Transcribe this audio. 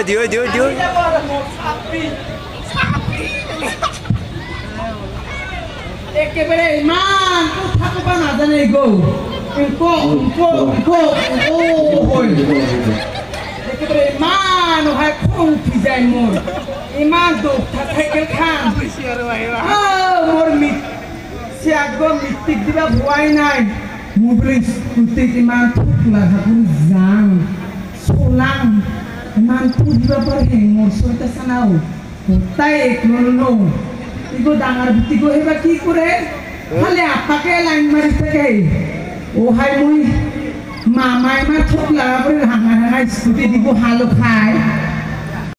দিও একেবারে ইমান কথা কবা নাজানে গো একেবারে ইমান হয় খং উঠি যায় মোর ইমান দুখ থাকে খান মোর সে আগর মিষ্টিক দিবা ভুয়াই নাই মোৰ বোলে স্কুটিত ইমান থুক লাগাবুন যাং চলাং ইমান থুক দিবা পাৰে মোৰ চইতা চানাও তাই এক নলো ইগো ডাঙৰ ভিত্তিগো হেবা কি কৰে খালি আপাকে লাইন মাৰি থাকে ও হাই মুই মামাই মা থুক লাগাবুন হাঙা হাঙা স্কুটি দিব হালো খায়